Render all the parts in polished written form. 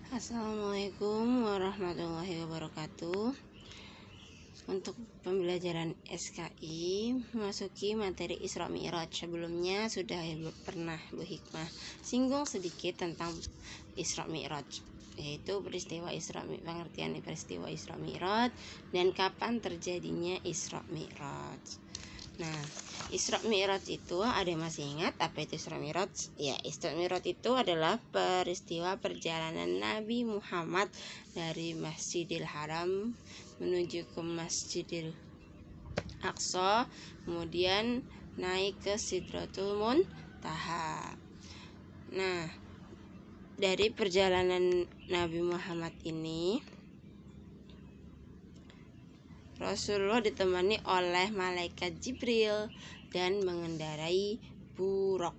Assalamualaikum warahmatullahi wabarakatuh. Untuk pembelajaran SKI memasuki materi Isra Mi'raj. Sebelumnya sudah pernah Bu Hikmah singgung sedikit tentang Isra Mi'raj, yaitu pengertian peristiwa Isra Mi'raj dan kapan terjadinya Isra Mi'raj. Nah, Isra Mi'raj itu ada yang masih ingat apa itu Isra Mi'raj? Ya, Isra Mi'raj itu adalah peristiwa perjalanan Nabi Muhammad dari Masjidil Haram menuju ke Masjidil Aqsa, kemudian naik ke Sidratul Muntaha. Nah, dari perjalanan Nabi Muhammad ini Rasulullah ditemani oleh malaikat Jibril dan mengendarai buraq.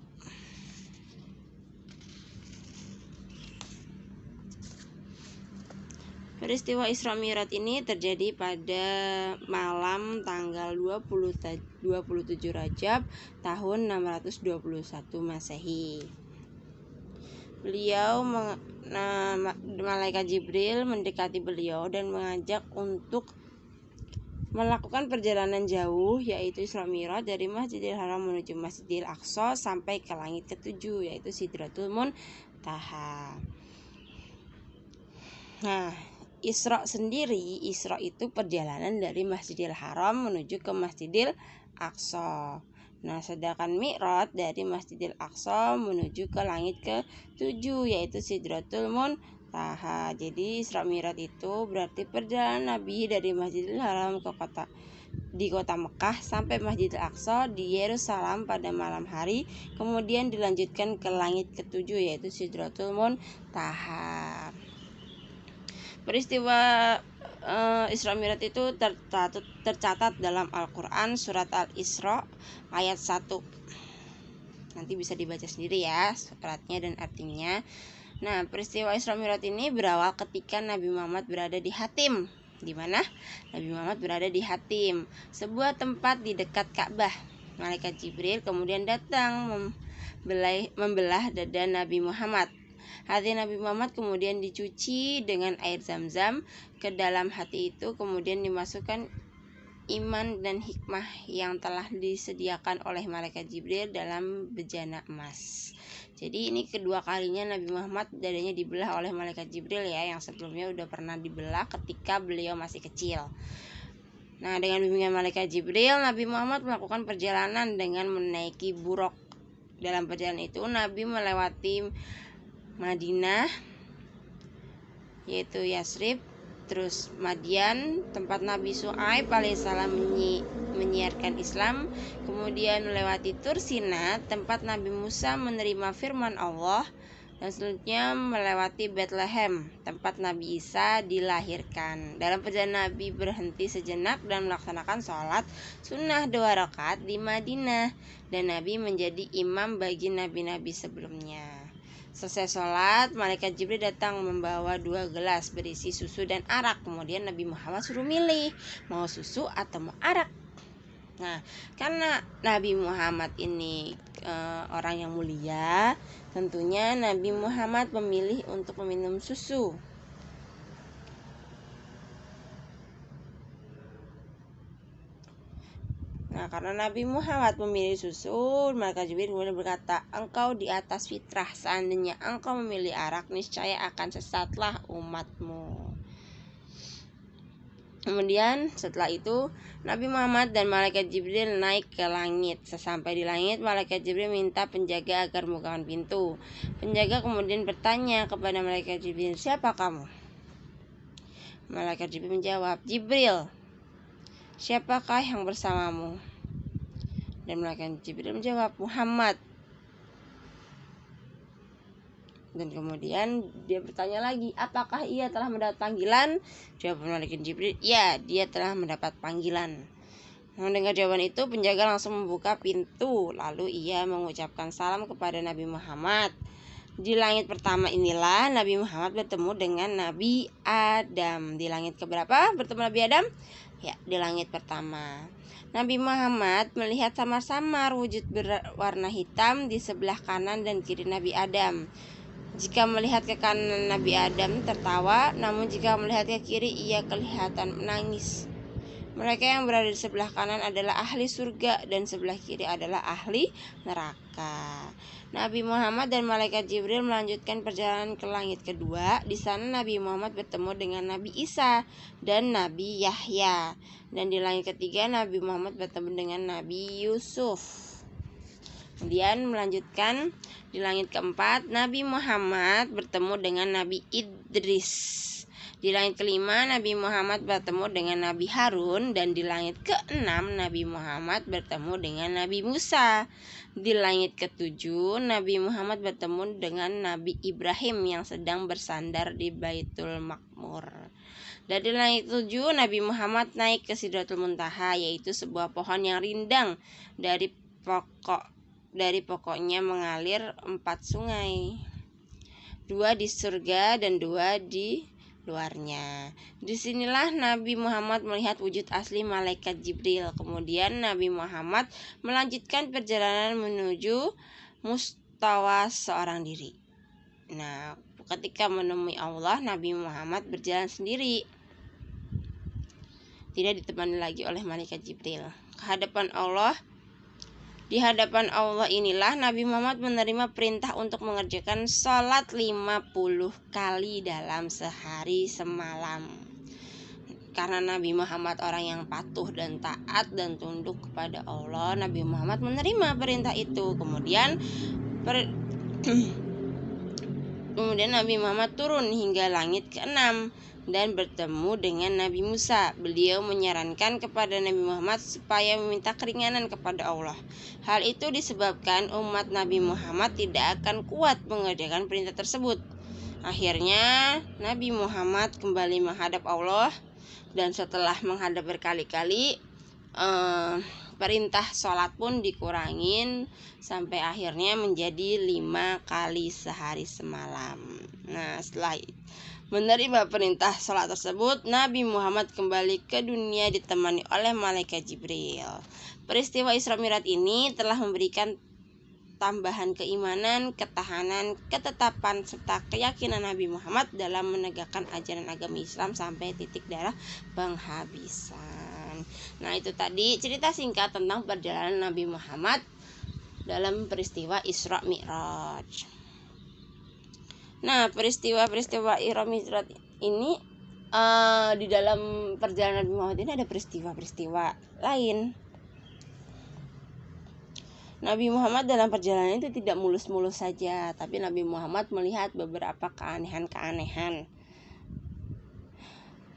Peristiwa Isra Mi'raj ini terjadi pada malam tanggal 27 Rajab tahun 621 Masehi. Malaikat Jibril mendekati beliau dan mengajak untuk melakukan perjalanan jauh, yaitu Isra Mi'raj dari Masjidil Haram menuju Masjidil Aqsa sampai ke langit ketujuh, yaitu Sidratul Muntaha. Nah, Isra itu perjalanan dari Masjidil Haram menuju ke Masjidil Aqsa. Nah, sedangkan Mi'raj dari Masjidil Aqsa menuju ke langit ketujuh, yaitu Sidratul Muntaha. Jadi Isra Mi'raj itu berarti perjalanan Nabi dari Masjidil Haram di kota Mekah sampai Masjidil Aqsa di Yerusalem pada malam hari, kemudian dilanjutkan ke langit ketujuh, yaitu Sidratul Muntaha. Peristiwa Isra Mi'raj itu tercatat dalam Al-Quran surat Al-Isra ayat 1. Nanti bisa dibaca sendiri ya suratnya dan artinya. Nah, peristiwa Isra Mi'raj ini berawal ketika Nabi Muhammad berada di Hatim. Di mana? Nabi Muhammad berada di Hatim, sebuah tempat di dekat Ka'bah. Malaikat Jibril kemudian datang membelah dada Nabi Muhammad. Hati Nabi Muhammad kemudian dicuci dengan air Zam-Zam. Ke dalam hati itu kemudian dimasukkan iman dan hikmah yang telah disediakan oleh malaikat Jibril dalam bejana emas. Jadi ini kedua kalinya Nabi Muhammad dadanya dibelah oleh malaikat Jibril ya, yang sebelumnya udah pernah dibelah ketika beliau masih kecil. Nah, dengan bimbingan malaikat Jibril, Nabi Muhammad melakukan perjalanan dengan menaiki buraq. Dalam perjalanan itu Nabi melewati Madinah, yaitu Yasrib, terus Madian, tempat Nabi Syuaib alaihissalam menyiarkan Islam, kemudian melewati Tursina, tempat Nabi Musa menerima firman Allah, dan selanjutnya melewati Bethlehem, tempat Nabi Isa dilahirkan. Dalam perjalanan Nabi berhenti sejenak dan melaksanakan sholat sunnah 2 rakaat di Madinah, dan Nabi menjadi imam bagi nabi-nabi sebelumnya. Selesai sholat, malaikat Jibril datang membawa 2 gelas berisi susu dan arak. Kemudian Nabi Muhammad suruh milih mau susu atau mau arak. Nah, karena Nabi Muhammad ini orang yang mulia, tentunya Nabi Muhammad memilih untuk meminum susu. Nah, karena Nabi Muhammad memilih susu, maka Jibril kemudian berkata, engkau di atas fitrah, seandainya engkau memilih arak, niscaya akan sesatlah umatmu. Kemudian setelah itu Nabi Muhammad dan malaikat Jibril naik ke langit. Sesampai di langit, malaikat Jibril minta penjaga agar membukakan pintu. Penjaga kemudian bertanya kepada malaikat Jibril, siapa kamu? Malaikat Jibril menjawab, Jibril. Siapakah yang bersamamu? Dan malaikat Jibril menjawab, Muhammad. Dan kemudian dia bertanya lagi, apakah ia telah mendapat panggilan? Jawab malaikat Jibril, ya, dia telah mendapat panggilan. Mendengar jawaban itu, penjaga langsung membuka pintu. Lalu ia mengucapkan salam kepada Nabi Muhammad. Di langit pertama inilah Nabi Muhammad bertemu dengan Nabi Adam. Di langit keberapa bertemu Nabi Adam? Ya, di langit pertama. Nabi Muhammad melihat samar-samar wujud berwarna hitam di sebelah kanan dan kiri Nabi Adam. Jika melihat ke kanan, Nabi Adam tertawa, namun jika melihat ke kiri, ia kelihatan menangis. Mereka yang berada di sebelah kanan adalah ahli surga dan sebelah kiri adalah ahli neraka. Nabi Muhammad dan malaikat Jibril melanjutkan perjalanan ke langit kedua. Di sana Nabi Muhammad bertemu dengan Nabi Isa dan Nabi Yahya. Dan di langit ketiga Nabi Muhammad bertemu dengan Nabi Yusuf. Kemudian melanjutkan di langit keempat Nabi Muhammad bertemu dengan Nabi Idris. Di langit kelima Nabi Muhammad bertemu dengan Nabi Harun. Dan di langit keenam Nabi Muhammad bertemu dengan Nabi Musa. Di langit ketujuh Nabi Muhammad bertemu dengan Nabi Ibrahim yang sedang bersandar di Baitul Maqmur. Dan di langit ketujuh Nabi Muhammad naik ke Sidratul Muntaha, yaitu sebuah pohon yang rindang dari pokoknya mengalir 4 sungai, 2 di surga dan 2 di luarnya. Disinilah Nabi Muhammad melihat wujud asli malaikat Jibril. Kemudian Nabi Muhammad melanjutkan perjalanan menuju mustawa seorang diri. Nah, ketika menemui Allah, Nabi Muhammad berjalan sendiri, tidak ditemani lagi oleh malaikat Jibril. Di hadapan Allah inilah Nabi Muhammad menerima perintah untuk mengerjakan sholat 50 kali dalam sehari semalam. Karena Nabi Muhammad orang yang patuh dan taat dan tunduk kepada Allah, Nabi Muhammad menerima perintah itu. Kemudian Nabi Muhammad turun hingga langit ke-6 dan bertemu dengan Nabi Musa. Beliau menyarankan kepada Nabi Muhammad supaya meminta keringanan kepada Allah. Hal itu disebabkan umat Nabi Muhammad tidak akan kuat mengerjakan perintah tersebut. Akhirnya Nabi Muhammad kembali menghadap Allah, dan setelah menghadap berkali-kali, perintah sholat pun dikurangin sampai akhirnya menjadi 5 kali sehari semalam. Nah, setelah menerima perintah sholat tersebut, Nabi Muhammad kembali ke dunia ditemani oleh malaikat Jibril. Peristiwa Isra Mi'raj ini telah memberikan tambahan keimanan, ketahanan, ketetapan, serta keyakinan Nabi Muhammad dalam menegakkan ajaran agama Islam sampai titik darah penghabisan. Nah, itu tadi cerita singkat tentang perjalanan Nabi Muhammad dalam peristiwa Isra Mi'raj. Nah, peristiwa-peristiwa Isra Mi'raj ini di dalam perjalanan Nabi Muhammad ini ada peristiwa-peristiwa lain. Nabi Muhammad dalam perjalanan itu tidak mulus-mulus saja, tapi Nabi Muhammad melihat beberapa keanehan-keanehan.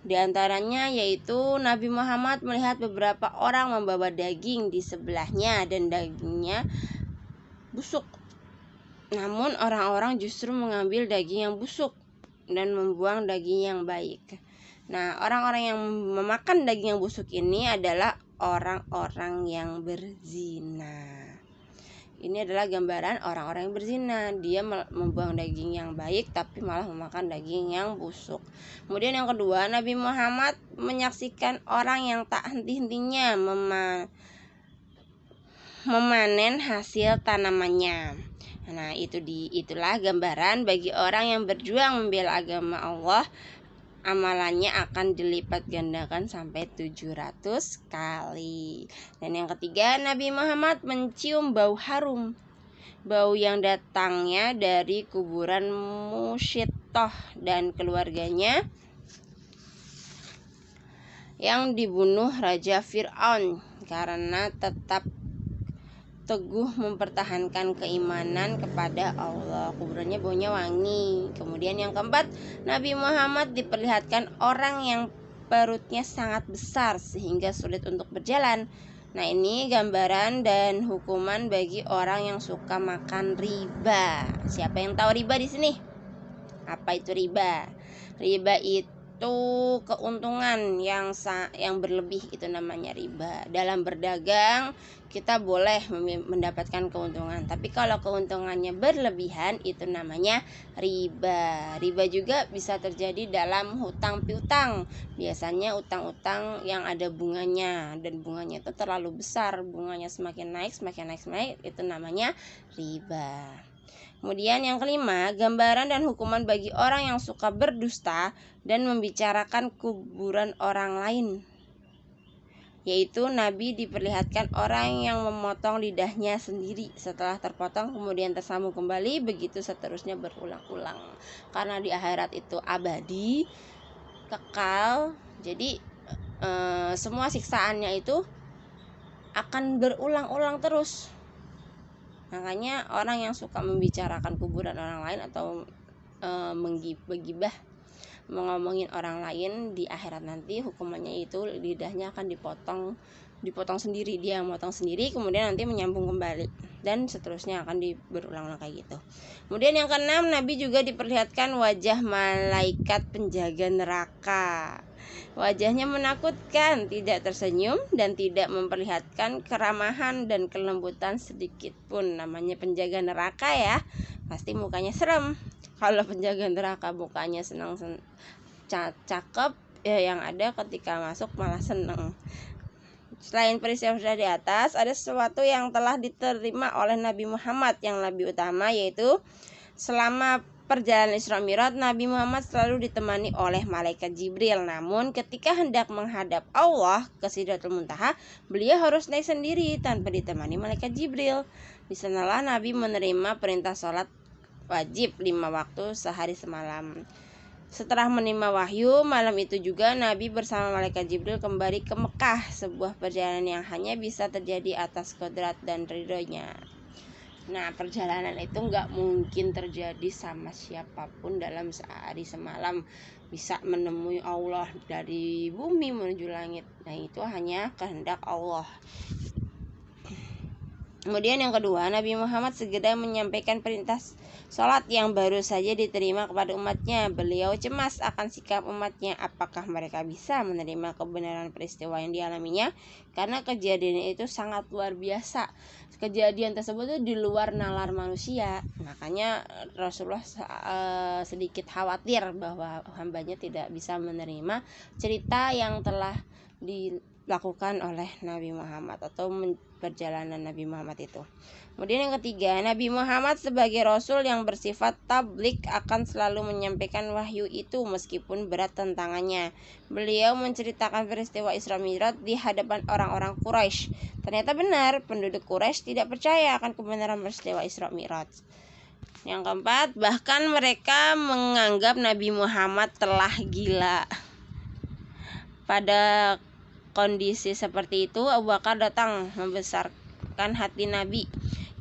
Di antaranya yaitu Nabi Muhammad melihat beberapa orang membawa daging di sebelahnya dan dagingnya busuk. Namun orang-orang justru mengambil daging yang busuk dan membuang daging yang baik. Nah, orang-orang yang memakan daging yang busuk ini adalah orang-orang yang berzina. Ini adalah gambaran orang-orang yang berzina. Dia membuang daging yang baik tapi malah memakan daging yang busuk. Kemudian yang kedua, Nabi Muhammad menyaksikan orang yang tak henti-hentinya memanen hasil tanamannya. Nah, itulah gambaran bagi orang yang berjuang membela agama Allah. Amalannya akan dilipat gandakan sampai 700 kali. Dan yang ketiga, Nabi Muhammad mencium bau harum, bau yang datangnya dari kuburan Musyittoh dan keluarganya yang dibunuh Raja Fir'aun karena tetap teguh mempertahankan keimanan kepada Allah. Kuburannya baunya wangi. Kemudian yang keempat, Nabi Muhammad diperlihatkan orang yang perutnya sangat besar sehingga sulit untuk berjalan. Nah, ini gambaran dan hukuman bagi orang yang suka makan riba. Siapa yang tahu riba di sini? Apa itu riba? Riba itu keuntungan yang berlebih, itu namanya riba. Dalam berdagang kita boleh mendapatkan keuntungan, tapi kalau keuntungannya berlebihan itu namanya riba. Riba juga bisa terjadi dalam hutang piutang. Biasanya utang-utang yang ada bunganya dan bunganya itu terlalu besar, bunganya semakin naik itu namanya riba. Kemudian yang kelima, gambaran dan hukuman bagi orang yang suka berdusta dan membicarakan kuburan orang lain. Yaitu Nabi diperlihatkan orang yang memotong lidahnya sendiri, setelah terpotong kemudian tersambung kembali, begitu seterusnya berulang-ulang. Karena di akhirat itu abadi, kekal, jadi semua siksaannya itu akan berulang-ulang terus. Makanya orang yang suka membicarakan kuburan orang lain atau menggibah, ngomongin orang lain, di akhirat nanti hukumannya itu lidahnya akan dipotong sendiri, dia motong sendiri, kemudian nanti menyambung kembali, dan seterusnya akan berulang-ulang kayak gitu. Kemudian yang keenam, Nabi juga diperlihatkan wajah malaikat penjaga neraka. Wajahnya menakutkan, tidak tersenyum dan tidak memperlihatkan keramahan dan kelembutan sedikit pun. Namanya penjaga neraka ya, pasti mukanya serem. Kalau penjaga neraka mukanya senang, cakep ya, yang ada ketika masuk malah senang. Selain peristiwa di atas, ada sesuatu yang telah diterima oleh Nabi Muhammad yang lebih utama, yaitu selama perjalanan Isra Mi'raj, Nabi Muhammad selalu ditemani oleh malaikat Jibril. Namun ketika hendak menghadap Allah ke Sidratul Muntaha, beliau harus naik sendiri tanpa ditemani malaikat Jibril. Di sanalah Nabi menerima perintah sholat wajib 5 waktu sehari semalam. Setelah menerima wahyu, malam itu juga Nabi bersama malaikat Jibril kembali ke Mekah, sebuah perjalanan yang hanya bisa terjadi atas kodrat dan ridhonya. Nah, perjalanan itu nggak mungkin terjadi sama siapapun dalam sehari semalam bisa menemui Allah dari bumi menuju langit. Nah, itu hanya kehendak Allah. Kemudian yang kedua, Nabi Muhammad segera menyampaikan perintah sholat yang baru saja diterima kepada umatnya. Beliau cemas akan sikap umatnya, apakah mereka bisa menerima kebenaran peristiwa yang dialaminya, karena kejadian itu sangat luar biasa. Kejadian tersebut itu di luar nalar manusia. Makanya Rasulullah sedikit khawatir bahwa hambanya tidak bisa menerima cerita yang telah dilakukan oleh Nabi Muhammad atau perjalanan Nabi Muhammad itu. Kemudian yang ketiga, Nabi Muhammad sebagai Rasul yang bersifat tablik akan selalu menyampaikan wahyu itu meskipun berat tantangannya. Beliau menceritakan peristiwa Isra Mi'raj di hadapan orang-orang Quraisy. Ternyata benar, penduduk Quraisy tidak percaya akan kebenaran peristiwa Isra Mi'raj. Yang keempat, bahkan mereka menganggap Nabi Muhammad telah gila. Pada kondisi seperti itu, Abu Bakar datang membesarkan hati Nabi.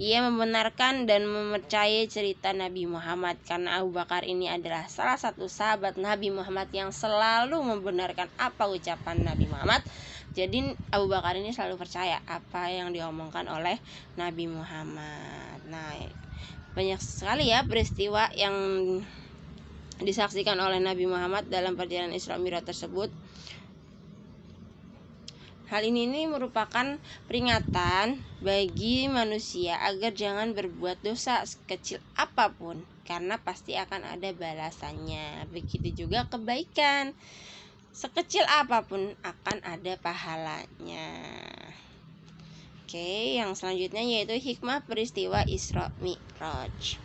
Ia membenarkan dan mempercayai cerita Nabi Muhammad, karena Abu Bakar ini adalah salah satu sahabat Nabi Muhammad yang selalu membenarkan apa ucapan Nabi Muhammad. Jadi Abu Bakar ini selalu percaya apa yang diomongkan oleh Nabi Muhammad. Nah, banyak sekali ya peristiwa yang disaksikan oleh Nabi Muhammad dalam perjalanan Isra Mi'raj tersebut. Hal ini merupakan peringatan bagi manusia agar jangan berbuat dosa sekecil apapun, karena pasti akan ada balasannya. Begitu juga kebaikan, sekecil apapun akan ada pahalanya. Oke, yang selanjutnya yaitu hikmah peristiwa Isra Mi'raj.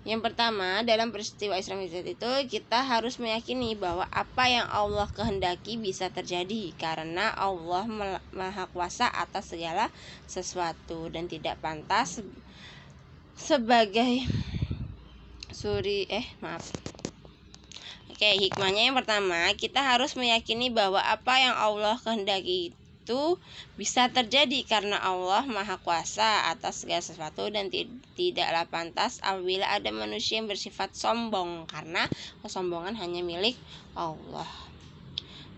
Yang pertama, dalam peristiwa Isra Mi'raj itu kita harus meyakini bahwa apa yang Allah kehendaki bisa terjadi, karena Allah Maha Kuasa atas segala sesuatu dan tidak pantas sebagai hikmahnya yang pertama, kita harus meyakini bahwa apa yang Allah kehendaki itu bisa terjadi karena Allah Maha Kuasa atas segala sesuatu dan tidaklah pantas apabila ada manusia yang bersifat sombong, karena kesombongan hanya milik Allah.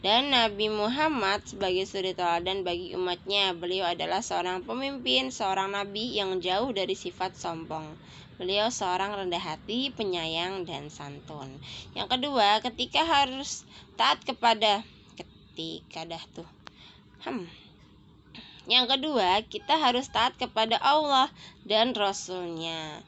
Dan Nabi Muhammad sebagai suri teladan bagi umatnya. Beliau adalah seorang pemimpin, seorang nabi yang jauh dari sifat sombong. Beliau seorang rendah hati, penyayang, dan santun. Yang kedua, Yang kedua, kita harus taat kepada Allah dan Rasul-Nya.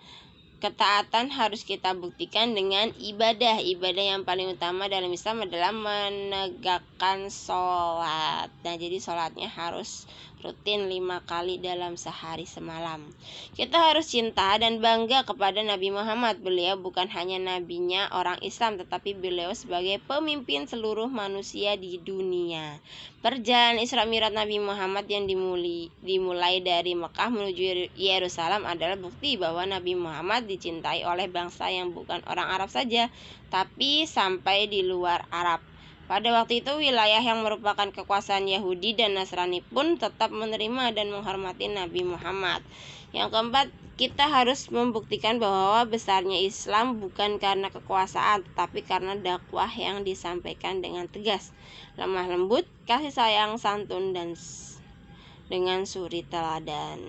Ketaatan harus kita buktikan dengan ibadah. Ibadah yang paling utama dalam Islam adalah menegakkan sholat. Nah, jadi sholatnya harus rutin 5 kali dalam sehari semalam. Kita harus cinta dan bangga kepada Nabi Muhammad. Beliau bukan hanya nabinya orang Islam, tetapi beliau sebagai pemimpin seluruh manusia di dunia. Perjalanan Isra Mi'raj Nabi Muhammad yang dimulai dari Mekah menuju Yerusalem adalah bukti bahwa Nabi Muhammad dicintai oleh bangsa yang bukan orang Arab saja, tapi sampai di luar Arab. Pada waktu itu, wilayah yang merupakan kekuasaan Yahudi dan Nasrani pun tetap menerima dan menghormati Nabi Muhammad. Yang keempat, kita harus membuktikan bahwa besarnya Islam bukan karena kekuasaan, tetapi karena dakwah yang disampaikan dengan tegas, lemah lembut, kasih sayang, santun, dan dengan suri teladan.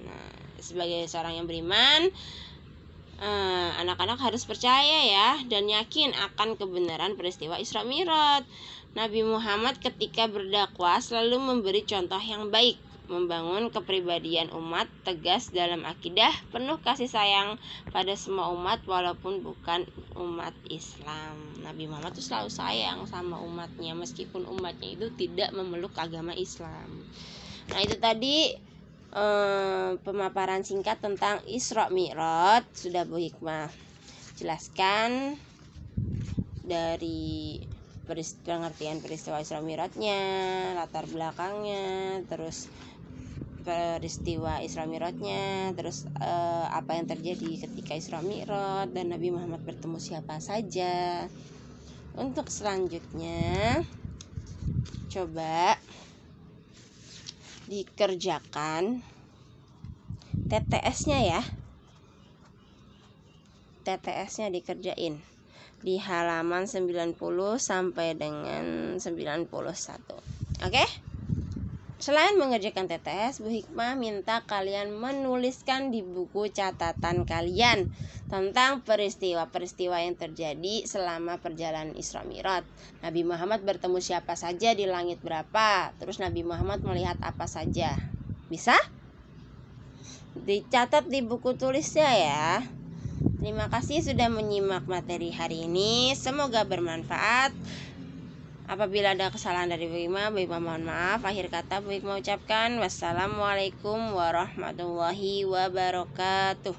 Nah, sebagai seorang yang beriman, anak-anak harus percaya ya dan yakin akan kebenaran peristiwa Isra Mi'raj. Nabi Muhammad ketika berdakwah selalu memberi contoh yang baik, membangun kepribadian umat, tegas dalam akidah, penuh kasih sayang pada semua umat walaupun bukan umat Islam. Nabi Muhammad itu selalu sayang sama umatnya meskipun umatnya itu tidak memeluk agama Islam. Nah, itu tadi pemaparan singkat tentang Isra Mi'raj. Sudah Bu Hikmah jelaskan dari pengertian peristiwa Isra Mi'rajnya, latar belakangnya, terus peristiwa Isra Mi'rajnya, terus apa yang terjadi ketika Isra Mi'raj dan Nabi Muhammad bertemu siapa saja. Untuk selanjutnya coba dikerjakan TTS-nya ya. TTS-nya dikerjain di halaman 90 sampai dengan 91. Oke? Selain mengerjakan TTS, Bu Hikmah minta kalian menuliskan di buku catatan kalian tentang peristiwa-peristiwa yang terjadi selama perjalanan Isra Mi'raj. Nabi Muhammad bertemu siapa saja di langit berapa, terus Nabi Muhammad melihat apa saja. Bisa? Dicatat di buku tulisnya ya. Terima kasih sudah menyimak materi hari ini. Semoga bermanfaat. Apabila ada kesalahan dari Bu Hikmah mohon maaf. Akhir kata Bu Hikmah ucapkan wassalamualaikum warahmatullahi wabarakatuh.